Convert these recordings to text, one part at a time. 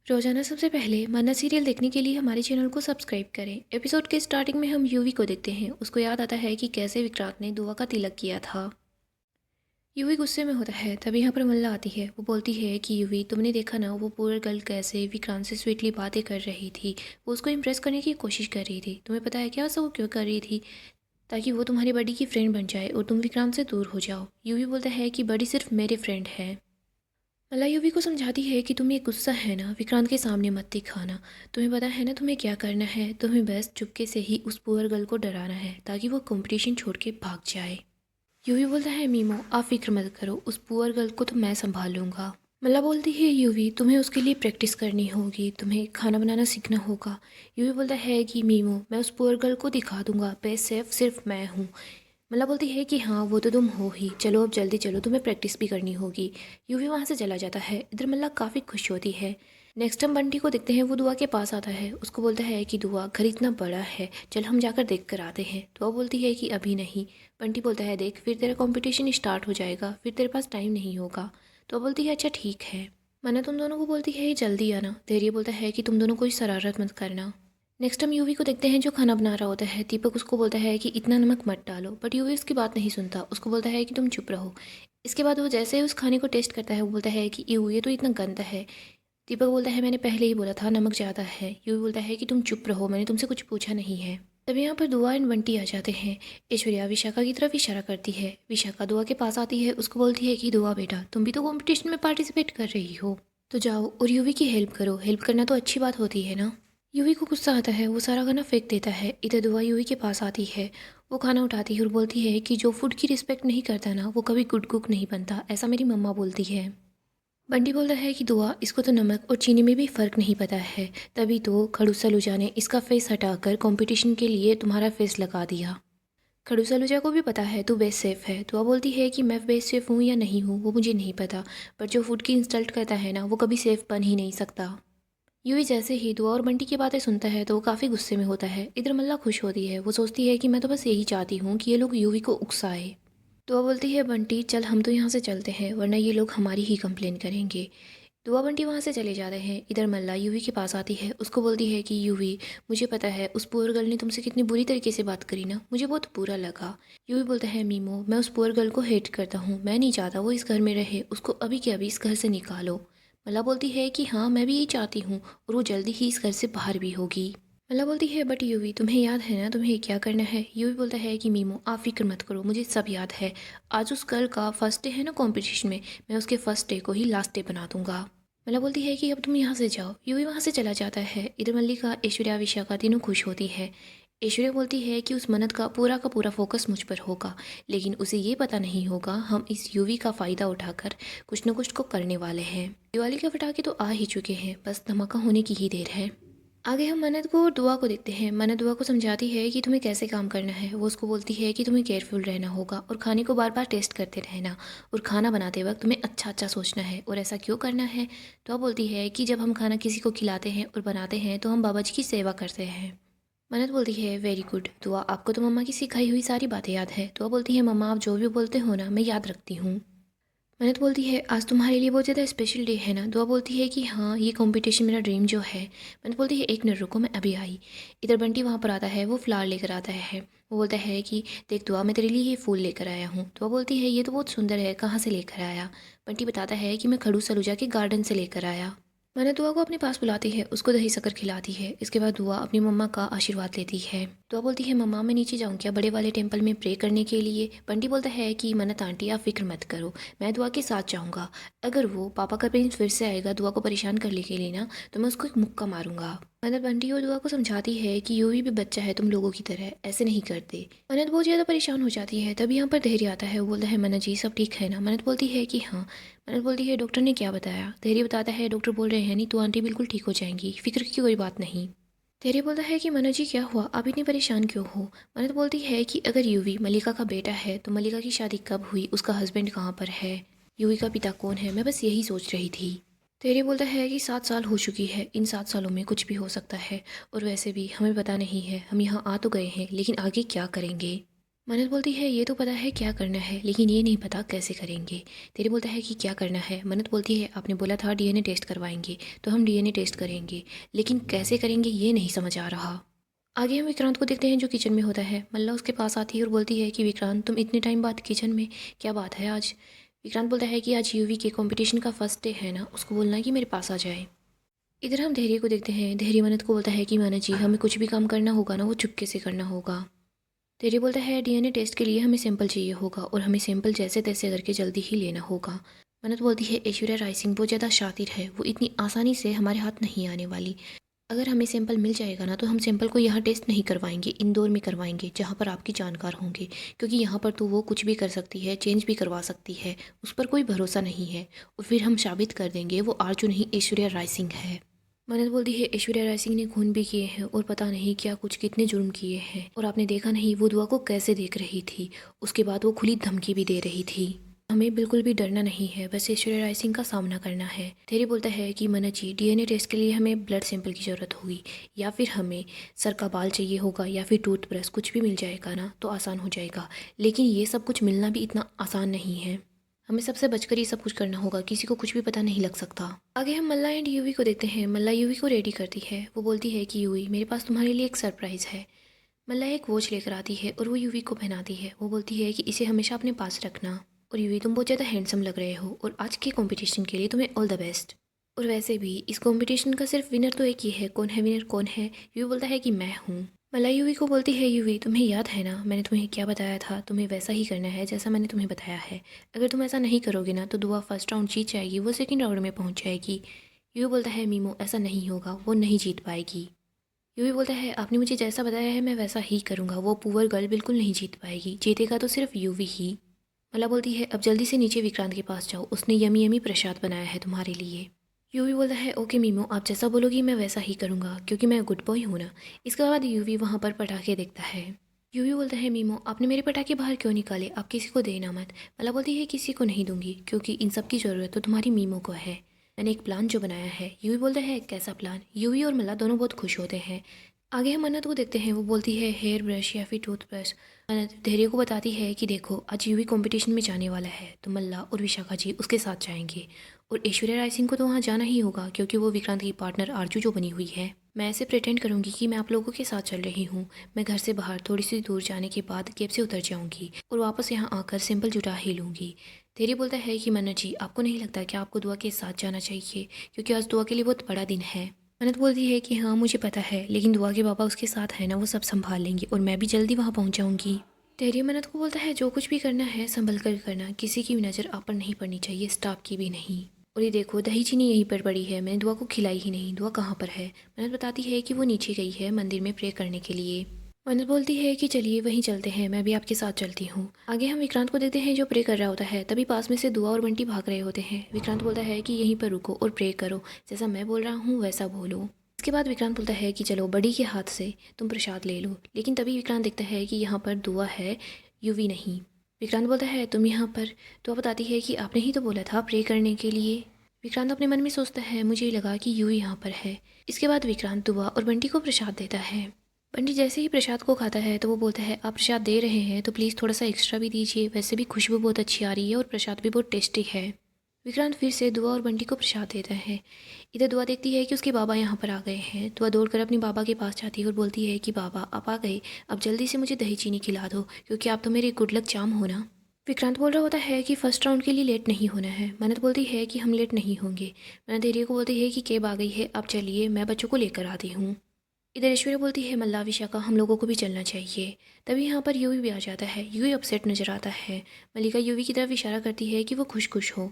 रोजाना सबसे पहले मन्ना सीरियल देखने के लिए हमारे चैनल को सब्सक्राइब करें। एपिसोड के स्टार्टिंग में हम यूवी को देखते हैं। उसको याद आता है कि कैसे विक्रांत ने दुआ का तिलक किया था। यूवी गुस्से में होता है। तभी यहाँ पर मल्ला आती है। वो बोलती है कि यूवी, तुमने देखा ना वो पुअर गर्ल कैसे विक्रांत से स्वीटली बातें कर रही थी। वो उसको इम्प्रेस करने की कोशिश कर रही थी। तुम्हें पता है क्या ऐसा वो क्यों कर रही थी? ताकि वो तुम्हारी बड़ी की फ्रेंड बन जाए और तुम विक्रांत से दूर हो जाओ। यूवी बोलता है कि बड़ी सिर्फ मेरे फ्रेंड है। मला यूवी को समझाती है कि तुम्हें गुस्सा है ना, विक्रांत के सामने मत दिखाना। तुम्हें पता है ना तुम्हें क्या करना है। तुम्हें बस चुपके से ही उस पुअर गर्ल को डराना है ताकि वो कंपटीशन छोड़ के भाग जाए। यूवी बोलता है, मीमो आप फिक्र मत करो, उस पुअर गर्ल को तो मैं संभाल लूंगा। मला बोलती है, यूवी तुम्हें उसके लिए प्रैक्टिस करनी होगी, तुम्हें खाना बनाना सीखना होगा। यूवी बोलता है कि मीमो मैं उस पुअर गर्ल को दिखा दूंगा बेस्ट सेफ सिर्फ मैं हूँ। मला बोलती है कि हाँ वो तो तुम हो ही, चलो अब जल्दी चलो, तुम्हें प्रैक्टिस भी करनी होगी। यूवी वहाँ से चला जाता है। इधर मल्ला काफ़ी खुश होती है। नेक्स्ट हम बंटी को देखते हैं। वो दुआ के पास आता है। उसको बोलता है कि दुआ घर इतना बड़ा है, चल हम जाकर देख कर आते हैं। दुआ बोलती है कि अभी नहीं। बंटी बोलता है देख फिर तेरा कंपटीशन स्टार्ट हो जाएगा, फिर तेरे पास टाइम नहीं होगा। तो बोलती है अच्छा ठीक है। मना तुम दोनों को बोलती है जल्दी आना। धैर्य बोलता है कि तुम दोनों कोई शरारत मत करना। नेक्स्ट हम यूवी को देखते हैं जो खाना बना रहा होता है। दीपक उसको बोलता है कि इतना नमक मत डालो, बट यूवी उसकी बात नहीं सुनता। उसको बोलता है कि तुम चुप रहो। इसके बाद वो जैसे ही उस खाने को टेस्ट करता है वो बोलता है कि यू ये तो इतना गंदा है। दीपक बोलता है मैंने पहले ही बोला था नमक ज़्यादा है। यूवी बोलता है कि तुम चुप रहो, मैंने तुमसे कुछ पूछा नहीं है। तभी यहाँ पर दुआ एंड बंटी आ जाते हैं। ऐश्वर्या विशाखा की तरफ इशारा करती है। विशाखा दुआ के पास आती है। उसको बोलती है कि दुआ बेटा तुम भी तो कॉम्पिटिशन में पार्टिसिपेट कर रही हो, तो जाओ और यूवी की हेल्प करो। हेल्प करना तो अच्छी बात होती है ना। यूवी को गुस्सा आता है। वो सारा खाना फेंक देता है। इधर दुआ यूवी के पास आती है। वो खाना उठाती है और बोलती है कि जो फूड की रिस्पेक्ट नहीं करता ना वो कभी गुड कुक नहीं बनता, ऐसा मेरी मम्मा बोलती है। बंटी बोलता है कि दुआ इसको तो नमक और चीनी में भी फ़र्क नहीं पता है, तभी तो खड़ूसा लुजा ने इसका फेस हटाकर कंपटीशन के लिए तुम्हारा फेस लगा दिया। खड़ूसा लुजा को भी पता है तू बेस्ट सेफ है। दुआ बोलती है कि मैं बेस्ट सेफ हूँ या नहीं हूँ वो मुझे नहीं पता, पर जो फूड की इंसल्ट करता है ना वो कभी सेफ बन ही नहीं सकता। यूवी जैसे ही दुआ और बंटी की बातें सुनता है तो वो काफ़ी गुस्से में होता है। इधर मल्ला खुश होती है। वो सोचती है कि मैं तो बस यही चाहती हूँ कि ये लोग यूवी को उकसाए। दुआ बोलती है बंटी चल हम तो यहाँ से चलते हैं वरना ये लोग हमारी ही कंप्लेन करेंगे। दुआ बंटी वहाँ से चले जाते हैं। इधर मल्ला यूवी के पास आती है। उसको बोलती है कि यूवी मुझे पता है उस पुअर गर्ल ने तुमसे कितनी बुरी तरीके से बात करी ना, मुझे बहुत बुरा लगा। यूवी बोलता है मीमो मैं उस पुअर गर्ल को हेट करता हूँ, मैं नहीं चाहता वो इस घर में रहे, उसको अभी के अभी इस घर से निकालो। मला बोलती है कि हाँ मैं भी यही चाहती हूँ और वो जल्दी ही इस घर से बाहर भी होगी। मला बोलती है बट यूवी तुम्हें याद है ना तुम्हें क्या करना है। यूवी बोलता है कि मीमो आप फिक्र मत करो, मुझे सब याद है। आज उस गर्ल का फर्स्ट डे है ना कॉम्पिटिशन में, मैं उसके फर्स्ट डे को ही लास्ट डे बना दूंगा। मला बोलती है कि अब तुम यहाँ से जाओ। यूवी वहाँ से चला जाता है। इधर मल्लिका ऐश्वर्या विशाखा तीनों खुश होती है। ऐश्वर्या बोलती है कि उस मन्नत का पूरा फोकस मुझ पर होगा, लेकिन उसे ये पता नहीं होगा हम इस यूवी का फ़ायदा उठाकर कुछ न कुछ को करने वाले हैं। दिवाली के पटाखे तो आ ही चुके हैं, बस धमाका होने की ही देर है। आगे हम मन्नत को और दुआ को देखते हैं। मन्नत दुआ को समझाती है कि तुम्हें कैसे काम करना है। वो उसको बोलती है कि तुम्हें केयरफुल रहना होगा और खाने को बार बार टेस्ट करते रहना, और खाना बनाते वक्त तुम्हें अच्छा अच्छा सोचना है। और ऐसा क्यों करना है? दुआ बोलती है कि जब हम खाना किसी को खिलाते हैं और बनाते हैं तो हम बाबा जी की सेवा करते हैं। मन्नत बोलती है वेरी गुड। दुआ आपको तो मम्मा की सिखाई हुई सारी बातें याद है। दुआ बोलती है मम्मा आप जो भी बोलते हो ना मैं याद रखती हूँ। मन्नत बोलती है आज तुम्हारे लिए बहुत ज़्यादा स्पेशल डे है ना। दुआ बोलती है कि हाँ ये कंपटीशन मेरा ड्रीम जो है। मन्नत बोलती है एक मिनट रुको मैं अभी आई। इधर बंटी वहाँ पर आता है। वो फ्लावर लेकर आता है। वो बोलता है कि देख दुआ मैं तेरे लिए ये फूल लेकर आया हूँ। दुआ बोलती है ये तो बहुत सुंदर है, कहाँ से लेकर आया? बंटी बताता है कि मैं खड़ूस सलूजा के गार्डन से लेकर आया। मन्नत दुआ को अपने पास बुलाती है। उसको दही शक्कर खिलाती है। इसके बाद दुआ अपनी मम्मा का आशीर्वाद लेती है। दुआ बोलती है मम्मा मैं नीचे जाऊँ क्या बड़े वाले टेम्पल में प्रे करने के लिए? बंटी बोलता है कि मन्नत आंटी आप फिक्र मत करो, मैं दुआ के साथ जाऊँगा। अगर वो पापा का प्रिंस फिर से आएगा दुआ को परेशान करने के लिए ना, तो मैं उसको एक मुक्का मारूंगा। मन्नत बंटी और दुआ को समझाती है कि यूवी भी बच्चा है तुम लोगों की तरह, ऐसे नहीं करते। मन्नत बहुत ज़्यादा परेशान हो जाती है। तभी यहाँ पर धैर्य आता है। वो बोलता है मन्नत जी सब ठीक है ना? मन्नत बोलती है कि हाँ। मन्नत बोलती है डॉक्टर ने क्या बताया? धैर्य बताता है डॉक्टर बोल रहे हैं नहीं तो आंटी बिल्कुल ठीक हो जाएंगी, फिक्र की कोई बात नहीं। धैर्य बोलता है कि मन्नत जी क्या हुआ, आप इतनी परेशान क्यों हो? मन्नत बोलती है कि अगर यूवी मल्लिका का बेटा है तो मल्लिका की शादी कब हुई, उसका हस्बैंड कहाँ पर है, यूवी का पिता कौन है, मैं बस यही सोच रही थी। धैर्य बोलता है कि 7 साल हो चुकी है, इन 7 सालों में कुछ भी हो सकता है, और वैसे भी हमें पता नहीं है, हम यहाँ आ तो गए हैं लेकिन आगे क्या करेंगे। मन्नत बोलती है ये तो पता है क्या करना है, लेकिन ये नहीं पता कैसे करेंगे। तेरी बोलता है कि क्या करना है। मन्नत बोलती है आपने बोला था डीएनए टेस्ट करवाएंगे, तो हम डीएनए टेस्ट करेंगे, लेकिन कैसे करेंगे ये नहीं समझ आ रहा। आगे हम विक्रांत को देखते हैं जो किचन में होता है। मल्ला उसके पास आती है और बोलती है कि विक्रांत तुम इतने टाइम बाद किचन में, क्या बात है आज। विक्रांत बोलता है कि आज यूवी के कंपटीशन का फर्स्ट डे है ना, उसको बोलना है कि मेरे पास आ जाए। इधर हम धैर्य को देखते हैं। धैर्य मन्नत को बोलता है कि माना जी हमें कुछ भी काम करना होगा ना, वो चुपके से करना होगा। धैर्य बोलता है डीएनए टेस्ट के लिए हमें सैंपल चाहिए होगा और हमें सैंपल जैसे तैसे करके जल्दी ही लेना होगा। मन्नत बोलती है ऐश्वर्या राय सिंह बहुत ज़्यादा शातिर है, वो इतनी आसानी से हमारे हाथ नहीं आने वाली। अगर हमें सैंपल मिल जाएगा ना, तो हम सैंपल को यहाँ टेस्ट नहीं करवाएंगे, इंदौर में करवाएंगे जहाँ पर आपकी जानकार होंगे, क्योंकि यहाँ पर तो वो कुछ भी कर सकती है, चेंज भी करवा सकती है, उस पर कोई भरोसा नहीं है। और फिर हम साबित कर देंगे वो आरजू नहीं ऐश्वर्या राय सिंह है। मन्नत बोलती है ऐश्वर्या राय सिंह ने खून भी किए हैं और पता नहीं क्या कुछ कितने जुर्म किए हैं, और आपने देखा नहीं वो दुआ को कैसे देख रही थी, उसके बाद वो खुली धमकी भी दे रही थी। हमें बिल्कुल भी डरना नहीं है, बस ऐश्वर्या राय सिंह का सामना करना है। तेरी बोलता है कि मन्नत जी डीएनए टेस्ट के लिए हमें ब्लड सैंपल की ज़रूरत होगी, या फिर हमें सर का बाल चाहिए होगा, या फिर टूथब्रश, कुछ भी मिल जाएगा ना तो आसान हो जाएगा। लेकिन ये सब कुछ मिलना भी इतना आसान नहीं है, हमें सबसे बचकर ही सब कुछ करना होगा, किसी को कुछ भी पता नहीं लग सकता। आगे हम मल्ला एंड यूवी को देखते हैं। मल्ला यूवी को रेडी करती है। वो बोलती है कि यूवी मेरे पास तुम्हारे लिए एक सरप्राइज़ है। मल्ला एक वॉच लेकर आती है और वो यूवी को पहनाती है। वो बोलती है कि इसे हमेशा अपने पास रखना, और यूवी तुम बहुत ज़्यादा हैंडसम लग रहे हो, और आज के कंपटीशन के लिए तुम्हें ऑल द बेस्ट। और वैसे भी इस कंपटीशन का सिर्फ विनर तो एक ही है, कौन है विनर कौन है। यूवी बोलता है कि मैं हूँ। मला यूवी को बोलती है यूवी तुम्हें याद है ना मैंने तुम्हें क्या बताया था, तुम्हें वैसा ही करना है जैसा मैंने तुम्हें बताया है। अगर तुम ऐसा नहीं करोगे ना तो दुआ फर्स्ट राउंड जीत जाएगी, वो सेकंड राउंड में पहुंच जाएगी। यूवी बोलता है मीमो ऐसा नहीं होगा, वो नहीं जीत पाएगी। यूवी बोलता है आपने मुझे जैसा बताया है मैं वैसा ही करूँगा, वो पुअर गर्ल बिल्कुल नहीं जीत पाएगी, जीतेगा तो सिर्फ यूवी ही। मला बोलती है अब जल्दी से नीचे विक्रांत के पास जाओ, उसने यमी यमी प्रसाद बनाया है तुम्हारे लिए। यूवी बोलता है ओके मीमो आप जैसा बोलोगी मैं वैसा ही करूँगा, क्योंकि मैं गुड बॉय हूँ ना। इसके बाद यूवी वहाँ पर पटाखे देखता है। यूवी बोलता है मीमो आपने मेरे पटाखे बाहर क्यों निकाले, आप किसी को देना मत। मला बोलती है किसी को नहीं दूंगी, क्योंकि इन सब की ज़रूरत तो तुम्हारी मीमो को है, मैंने एक प्लान जो बनाया है। यूवी बोलता है कैसा प्लान। यूवी और मला दोनों बहुत खुश होते हैं। आगे हम मन्नत को देखते हैं। वो बोलती है हेयर ब्रश या फिर टूथब्रश। मन्नत धैर्य को बताती है कि देखो आज यूवी कंपटीशन में जाने वाला है, तो मल्ला और विशाखा जी उसके साथ जाएंगे, और ऐश्वर्या राय सिंह को तो वहाँ जाना ही होगा, क्योंकि वो विक्रांत की पार्टनर आरजू जो बनी हुई है। मैं ऐसे प्रिटेंड करूँगी कि मैं आप लोगों के साथ चल रही हूँ। मैं घर से बाहर थोड़ी सी दूर जाने के बाद कैब से उतर जाऊँगी और वापस यहाँ आकर सिंपल जुटा ही लूँगी। धैर्य बोलता है कि मन्नत जी आपको नहीं लगता कि आपको दुआ के साथ जाना चाहिए, क्योंकि आज दुआ के लिए बहुत बड़ा दिन है। मन्नत बोलती है कि हाँ मुझे पता है, लेकिन दुआ के पापा उसके साथ है ना, वो सब संभाल लेंगे और मैं भी जल्दी वहाँ पहुँच जाऊँगी। धैर्य मन्नत को बोलता है जो कुछ भी करना है संभल कर करना, किसी की भी नज़र आप पर नहीं पड़नी चाहिए, स्टाफ की भी नहीं। और ये देखो दही चीनी यहीं पर पड़ी है, मैंने दुआ को खिलाई ही नहीं, दुआ कहाँ पर है। मन्नत बताती है कि वो नीचे गई है मंदिर में प्रे करने के लिए। मन्नत बोलती है कि चलिए वहीं चलते हैं, मैं भी आपके साथ चलती हूँ। आगे हम विक्रांत को देखते हैं जो प्रे कर रहा होता है। तभी पास में से दुआ और बंटी भाग रहे होते हैं। विक्रांत बोलता है कि यहीं पर रुको और प्रे करो, जैसा मैं बोल रहा हूँ वैसा बोलो। इसके बाद विक्रांत बोलता है कि चलो बड़ी के हाथ से तुम प्रसाद ले लो, लेकिन तभी विक्रांत देखता है कि यहाँ पर दुआ है, यूवी नहीं। विक्रांत बोलता है तुम यहाँ पर। दुआ बताती है कि आपने ही तो बोला था प्रे करने के लिए। विक्रांत अपने मन में सोचता है मुझे लगा कि यूवी यहाँ पर है। इसके बाद विक्रांत दुआ और बंटी को प्रसाद देता है। बंटी जैसे ही प्रसाद को खाता है तो वो बोलता है आप प्रसाद दे रहे हैं तो प्लीज़ थोड़ा सा एक्स्ट्रा भी दीजिए, वैसे भी खुशबू बहुत अच्छी आ रही है और प्रसाद भी बहुत टेस्टी है। विक्रांत फिर से दुआ और बंटी को प्रसाद देता है। इधर दुआ देखती है कि उसके बाबा यहाँ पर आ गए हैं। दुआ दौड़कर अपने बाबा के पास जाती है और बोलती है कि बाबा आप आ गए, अब जल्दी से मुझे दही चीनी खिला दो, क्योंकि आप तो मेरे गुड लक चार्म हो ना। विक्रांत बोल रहा होता है कि फर्स्ट राउंड के लिए लेट नहीं होना है। मन्नत बोलती है कि हम लेट नहीं होंगे। मन्नत धैर्य को बोलती है कि कैब आ गई है, अब चलिए मैं बच्चों को लेकर आती हूँ। इधर ऐश्वर्या बोलती है मल्ला विशाखा हम लोगों को भी चलना चाहिए। तभी यहाँ पर यूवी भी आ जाता है। यूवी अपसेट नजर आता है। मल्लिका यूवी की तरफ इशारा करती है कि वो खुश खुश हो।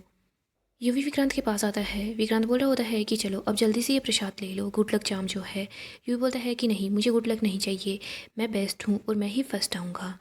यूवी विक्रांत के पास आता है। विक्रांत बोल रहा होता है कि चलो अब जल्दी से ये प्रसाद ले लो, गुड लक चार्म जो है। यूवी बोलता है कि नहीं मुझे गुड लक नहीं चाहिए, मैं बेस्ट हूँ और मैं ही फर्स्ट आऊँगा।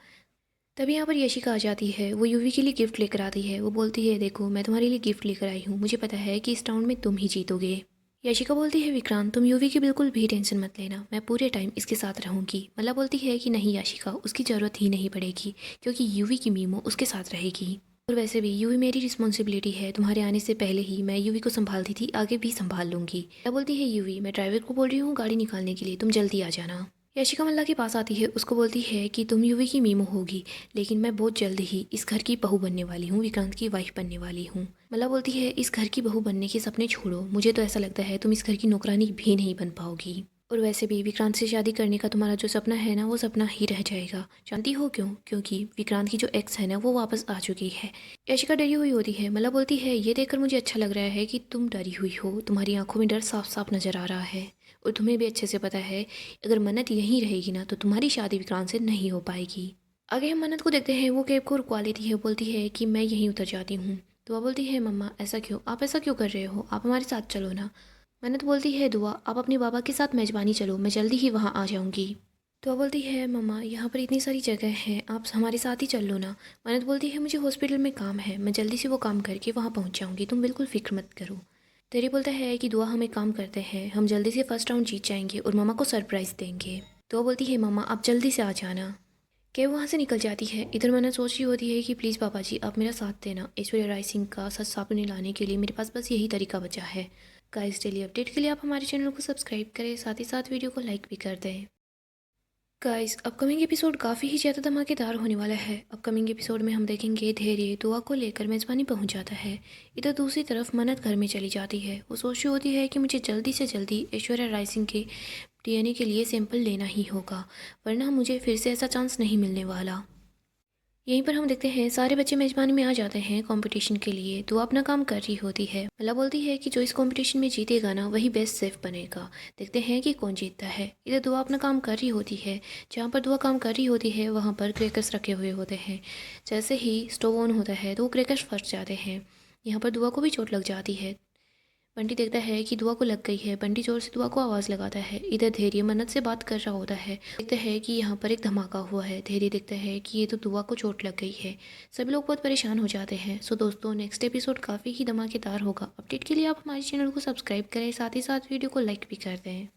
तभी यहाँ पर यशिका आ जाती है। वो यूवी के लिए गिफ्ट लेकर आती है। वो बोलती है देखो मैं तुम्हारे लिए गिफ्ट लेकर आई हूँ, मुझे पता है कि इस राउंड में तुम ही जीतोगे। यशिका बोलती है विक्रांत तुम यूवी की बिल्कुल भी टेंशन मत लेना, मैं पूरे टाइम इसके साथ रहूँगी। मला बोलती है कि नहीं यशिका उसकी ज़रूरत ही नहीं पड़ेगी, क्योंकि यूवी की मीमो उसके साथ रहेगी। और वैसे भी यूवी मेरी रिस्पॉन्सिबिलिटी है, तुम्हारे आने से पहले ही मैं यूवी को संभालती थी, आगे भी संभाल लूंगी। क्या बोलती है यूवी मैं ड्राइवर को बोल रही हूँ गाड़ी निकालने के लिए, तुम जल्दी आ जाना। यशिका मल्ला के पास आती है, उसको बोलती है कि तुम यूवी की मीमो होगी, लेकिन मैं बहुत जल्द ही इस घर की बहू बनने वाली हूँ, विक्रांत की वाइफ बनने वाली हूँ। मल्ला बोलती है इस घर की बहू बनने के सपने छोड़ो, मुझे तो ऐसा लगता है तुम इस घर की नौकरानी भी नहीं बन पाओगी। और वैसे भी विक्रांत से शादी करने का तुम्हारा जो सपना है ना, वो सपना ही रह जाएगा। जानती हो क्यों? क्योंकि विक्रांत की जो एक्स है ना, वो वापस आ चुकी है। यशिका डरी हुई होती है। मल्ला बोलती है ये देखकर मुझे अच्छा लग रहा है कि तुम डरी हुई हो, तुम्हारी आंखों में डर साफ साफ नजर आ रहा है। और तुम्हें भी अच्छे से पता है अगर मन्नत यहीं रहेगी ना तो तुम्हारी शादी विक्रांत से नहीं हो पाएगी। आगे हम मन्नत को देखते हैं, वो कैब को रुकवा लेती है, बोलती है कि मैं यहीं उतर जाती हूँ। दुआ बोलती है मम्मा ऐसा क्यों, आप ऐसा क्यों कर रहे हो, आप हमारे साथ चलो ना। मन्नत बोलती है दुआ आप अपने बाबा के साथ मेजबानी चलो, मैं जल्दी ही वहाँ आ जाऊँगी। दुआ बोलती है मम्मा यहाँ पर इतनी सारी जगह हैं, आप हमारे साथ ही चल लो ना। मन्नत बोलती है मुझे हॉस्पिटल में काम है, मैं जल्दी से वो काम करके वहाँ पहुँच जाऊँगी, तुम बिल्कुल फिक्र मत करो। तेरी बोलता है कि दुआ हम एक काम करते हैं, हम जल्दी से फर्स्ट राउंड जीत जाएंगे और मामा को सरप्राइज़ देंगे। दुआ बोलती है मामा आप जल्दी से आ जाना। के वहाँ से निकल जाती है। इधर मन्नत सोच रही होती है कि प्लीज़ पापा जी आप मेरा साथ देना, ऐश्वर्या राय सिंह का सच सामने लाने के लिए मेरे पास बस यही तरीका बचा है। गाइस डेली अपडेट के लिए आप हमारे चैनल को सब्सक्राइब करें, साथ ही साथ वीडियो को लाइक भी कर दें। गाइस अपकमिंग एपिसोड काफ़ी ही ज़्यादा धमाकेदार होने वाला है। अपकमिंग एपिसोड में हम देखेंगे धैर्य दुआ को लेकर मेज़बानी पहुंच जाता है। इधर दूसरी तरफ मन्नत घर में चली जाती है। वो सोच रही होती है कि मुझे जल्दी से जल्दी ऐश्वर्या राय सिंह के डीएनए के लिए सैंपल लेना ही होगा, वरना मुझे फिर से ऐसा चांस नहीं मिलने वाला। यहीं पर हम देखते हैं सारे बच्चे मेजबानी में आ जाते हैं कंपटीशन के लिए। दुआ अपना काम कर रही होती है। मला बोलती है कि जो इस कंपटीशन में जीतेगा ना वही बेस्ट शेफ बनेगा, देखते हैं कि कौन जीतता है। इधर दुआ अपना काम कर रही होती है। जहाँ पर दुआ काम कर रही होती है वहाँ पर क्रैकर्स रखे हुए होते हैं। जैसे ही स्टोव ऑन होता है तो वो क्रैकर्स फट जाते हैं। यहाँ पर दुआ को भी चोट लग जाती है। बंटी देखता है कि दुआ को लग गई है। बंटी जोर से दुआ को आवाज़ लगाता है। इधर धैर्य मन्नत से बात कर रहा होता है। देखता है कि यहाँ पर एक धमाका हुआ है। धैर्य देखता है कि ये तो दुआ को चोट लग गई है। सभी लोग बहुत परेशान हो जाते हैं। सो दोस्तों नेक्स्ट एपिसोड काफ़ी ही धमाकेदार होगा। अपडेट के लिए आप हमारे चैनल को सब्सक्राइब करें, साथ ही साथ वीडियो को लाइक भी कर दें।